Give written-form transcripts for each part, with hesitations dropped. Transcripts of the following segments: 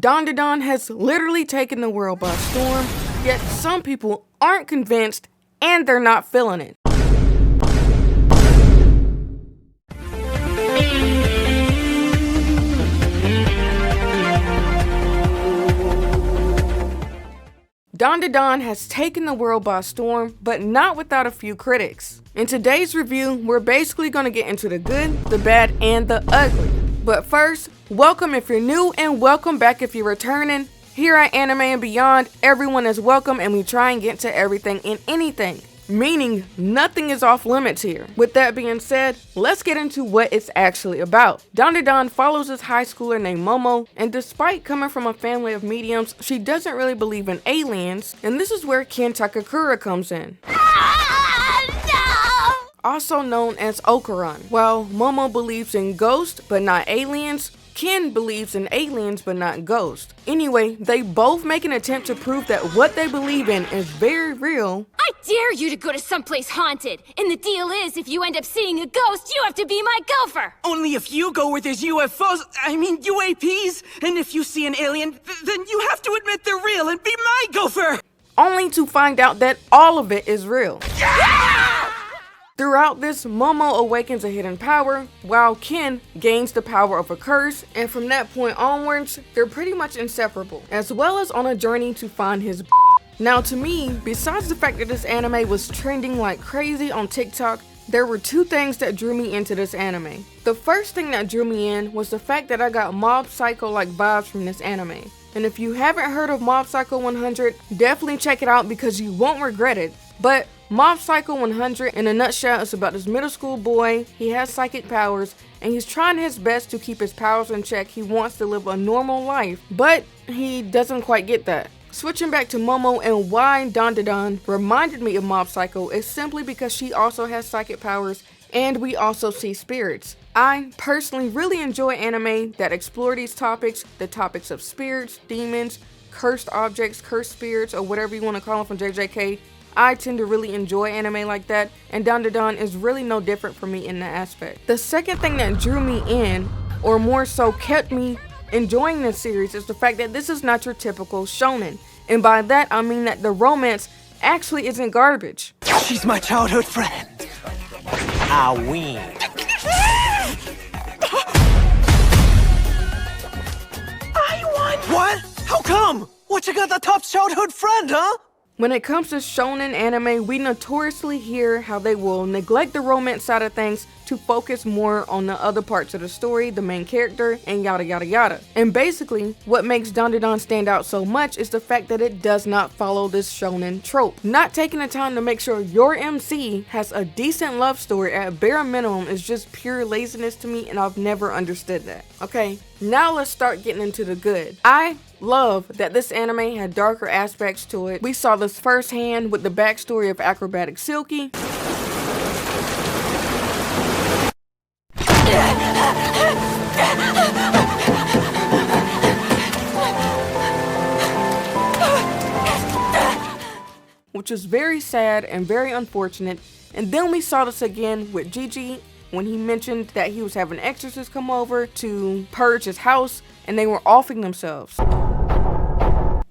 Dandadan has literally taken the world by storm, yet some people aren't convinced and they're not feeling it. Dandadan has taken the world by storm, but not without a few critics. In today's review, we're basically going to get into the good, the bad, and the ugly. But first, welcome if you're new and welcome back if you're returning. Here at Anime and Beyond, everyone is welcome and we try and get to everything and anything. Meaning, nothing is off limits here. With that being said, let's get into what it's actually about. Dandadan follows this high schooler named Momo, and despite coming from a family of mediums, she doesn't really believe in aliens, and this is where Ken Takakura comes in. Also known as Okuran. While Momo believes in ghosts but not aliens, Ken believes in aliens but not ghosts. Anyway, they both make an attempt to prove that what they believe in is very real. I dare you to go to someplace haunted, and the deal is if you end up seeing a ghost, you have to be my gopher. Only if you go with his UAPs, and if you see an alien, then you have to admit they're real and be my gopher! Only to find out that all of it is real. Yeah! Throughout this, Momo awakens a hidden power, while Ken gains the power of a curse, and from that point onwards, they're pretty much inseparable, as well as on a journey to find his Now to me, besides the fact that this anime was trending like crazy on TikTok, there were two things that drew me into this anime. The first thing that drew me in was the fact that I got Mob Psycho-like vibes from this anime. And if you haven't heard of Mob Psycho 100, definitely check it out because you won't regret it. But Mob Psycho 100 in a nutshell is about this middle school boy. He has psychic powers and he's trying his best to keep his powers in check. He wants to live a normal life, but he doesn't quite get that. Switching back to Momo and why Dandadan reminded me of Mob Psycho is simply because she also has psychic powers and we also see spirits. I personally really enjoy anime that explore these topics, the topics of spirits, demons, cursed objects, cursed spirits, or whatever you want to call them from JJK. I tend to really enjoy anime like that, and Dandadan is really no different for me in that aspect. The second thing that drew me in, or more so kept me enjoying this series, is the fact that this is not your typical shonen. And by that, I mean that the romance actually isn't garbage. She's my childhood friend. I win. I won! What? How come? What, you got the top childhood friend, huh? When it comes to shonen anime, we notoriously hear how they will neglect the romance side of things to focus more on the other parts of the story, the main character, and yada yada yada. And basically, what makes Dandadan stand out so much is the fact that it does not follow this shonen trope. Not taking the time to make sure your MC has a decent love story at bare minimum is just pure laziness to me, and I've never understood that. Okay, now let's start getting into the good. I love that this anime had darker aspects to it. We saw this firsthand with the backstory of acrobatic Silky. Which was very sad and very unfortunate. And then we saw this again with Jiji when he mentioned that he was having exorcists come over to purge his house and they were offing themselves.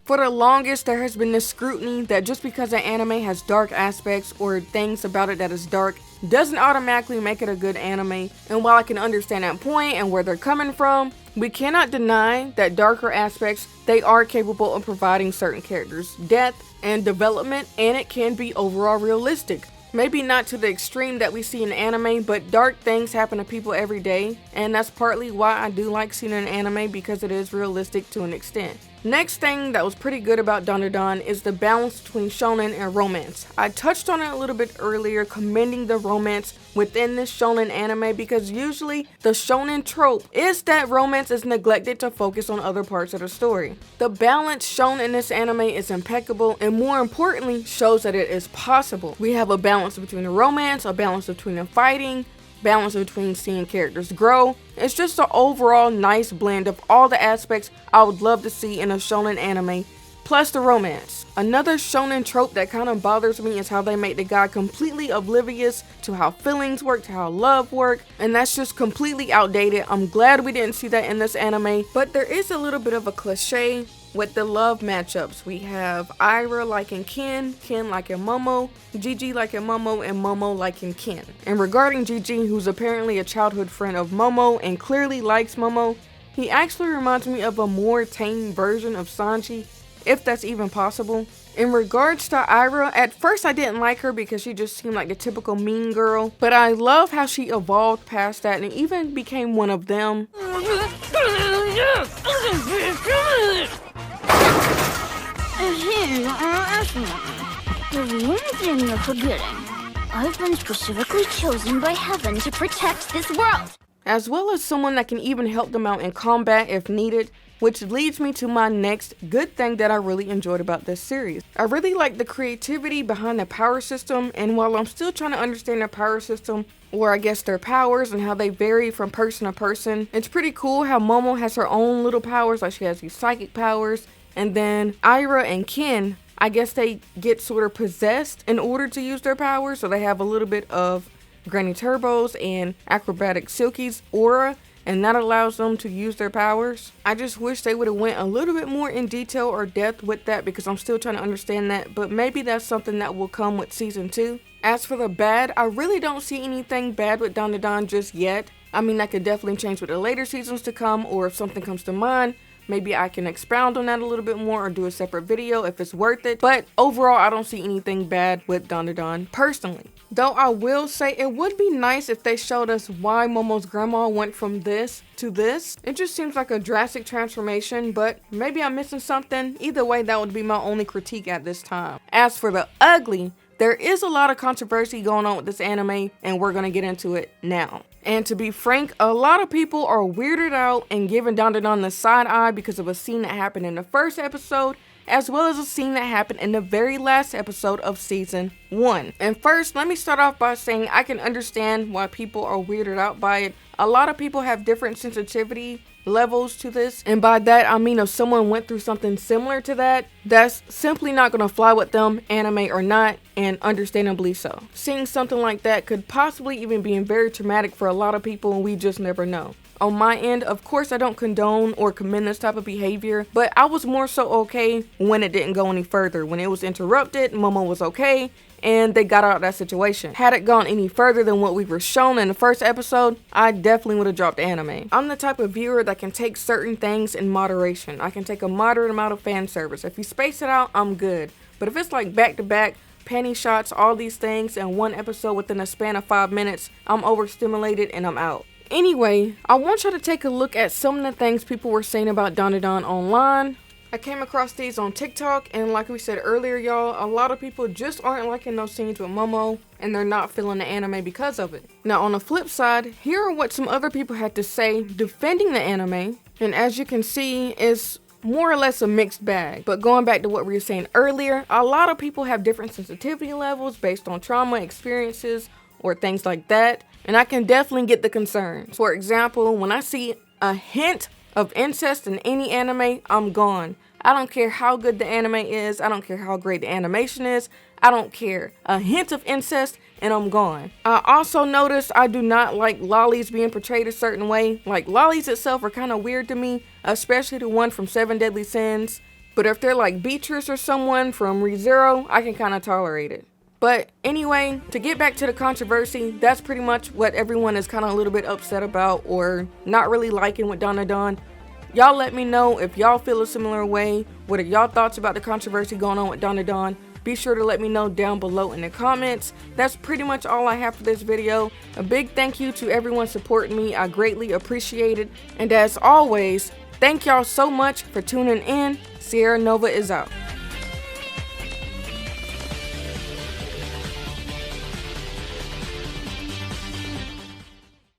For the longest, there has been this scrutiny that just because an anime has dark aspects or things about it that is dark doesn't automatically make it a good anime. And while I can understand that point and where they're coming from, we cannot deny that darker aspects, they are capable of providing certain characters depth and development, and it can be overall realistic. Maybe not to the extreme that we see in anime, but dark things happen to people every day, and that's partly why I do like seeing an anime, because it is realistic to an extent. Next thing that was pretty good about Dandadan is the balance between shonen and romance. I touched on it a little bit earlier, commending the romance within this shonen anime, because usually the shonen trope is that romance is neglected to focus on other parts of the story. The balance shown in this anime is impeccable, and more importantly, shows that it is possible. We have a balance between the romance, a balance between the fighting, balance between seeing characters grow. It's just an overall nice blend of all the aspects I would love to see in a shonen anime, plus the romance. Another shonen trope that kind of bothers me is how they make the guy completely oblivious to how feelings work, to how love work, and that's just completely outdated. I'm glad we didn't see that in this anime, but there is a little bit of a cliche with the love matchups. We have Aira liking Ken, Ken liking Momo, Jiji liking Momo, and Momo liking Ken. And regarding Jiji, who's apparently a childhood friend of Momo and clearly likes Momo, he actually reminds me of a more tame version of Sanji, if that's even possible. In regards to Aira, at first I didn't like her because she just seemed like the typical mean girl, but I love how she evolved past that and even became one of them. There's one thing you're forgetting. I've been specifically chosen by heaven to protect this world. As well as someone that can even help them out in combat if needed, which leads me to my next good thing that I really enjoyed about this series. I really like the creativity behind the power system, and while I'm still trying to understand the power system, or I guess their powers and how they vary from person to person, it's pretty cool how Momo has her own little powers, like she has these psychic powers, and then Aira and Ken, I guess they get sort of possessed in order to use their powers, so they have a little bit of Granny Turbo's and Acrobatic Silky's aura, and that allows them to use their powers. I just wish they would have went a little bit more in detail or depth with that because I'm still trying to understand that, but maybe that's something that will come with season 2. As for the bad, I really don't see anything bad with Dandadan just yet. I mean, that could definitely change with the later seasons to come, or if something comes to mind, maybe I can expound on that a little bit more or do a separate video if it's worth it. But overall, I don't see anything bad with Dandadan personally. Though I will say it would be nice if they showed us why Momo's grandma went from this to this. It just seems like a drastic transformation, but maybe I'm missing something. Either way, that would be my only critique at this time. As for the ugly, there is a lot of controversy going on with this anime, and we're going to get into it now. And to be frank, a lot of people are weirded out and giving Dandadan the side eye because of a scene that happened in the first episode, as well as a scene that happened in the very last episode of season 1. And first, let me start off by saying I can understand why people are weirded out by it. A lot of people have different sensitivity levels to this, and by that I mean if someone went through something similar to that, that's simply not gonna fly with them, anime or not, and understandably so. Seeing something like that could possibly even be very traumatic for a lot of people, and we just never know. On my end, of course, I don't condone or commend this type of behavior, but I was more so okay when it didn't go any further. When it was interrupted, Momo was okay, and they got out of that situation. Had it gone any further than what we were shown in the first episode, I definitely would have dropped the anime. I'm the type of viewer that can take certain things in moderation. I can take a moderate amount of fan service. If you space it out, I'm good. But if it's like back-to-back, panty shots, all these things in one episode within a span of 5 minutes, I'm overstimulated and I'm out. Anyway, I want you to take a look at some of the things people were saying about Dandadan online. I came across these on TikTok, and like we said earlier, y'all, a lot of people just aren't liking those scenes with Momo, and they're not feeling the anime because of it. Now, on the flip side, here are what some other people had to say defending the anime, and as you can see, it's more or less a mixed bag. But going back to what we were saying earlier, a lot of people have different sensitivity levels based on trauma experiences or things like that, and I can definitely get the concerns. For example, when I see a hint of incest in any anime, I'm gone. I don't care how good the anime is, I don't care how great the animation is, I don't care. A hint of incest and I'm gone. I also noticed I do not like lollies being portrayed a certain way. Like, lollies itself are kind of weird to me, especially the one from 7 Deadly Sins. But if they're like Beatrice or someone from ReZero, I can kind of tolerate it. But anyway, to get back to the controversy, that's pretty much what everyone is kind of a little bit upset about or not really liking with Dandadan. Y'all let me know if y'all feel a similar way. What are y'all thoughts about the controversy going on with Dandadan? Be sure to let me know down below in the comments. That's pretty much all I have for this video. A big thank you to everyone supporting me. I greatly appreciate it. And as always, thank y'all so much for tuning in. SierraNovaa is out.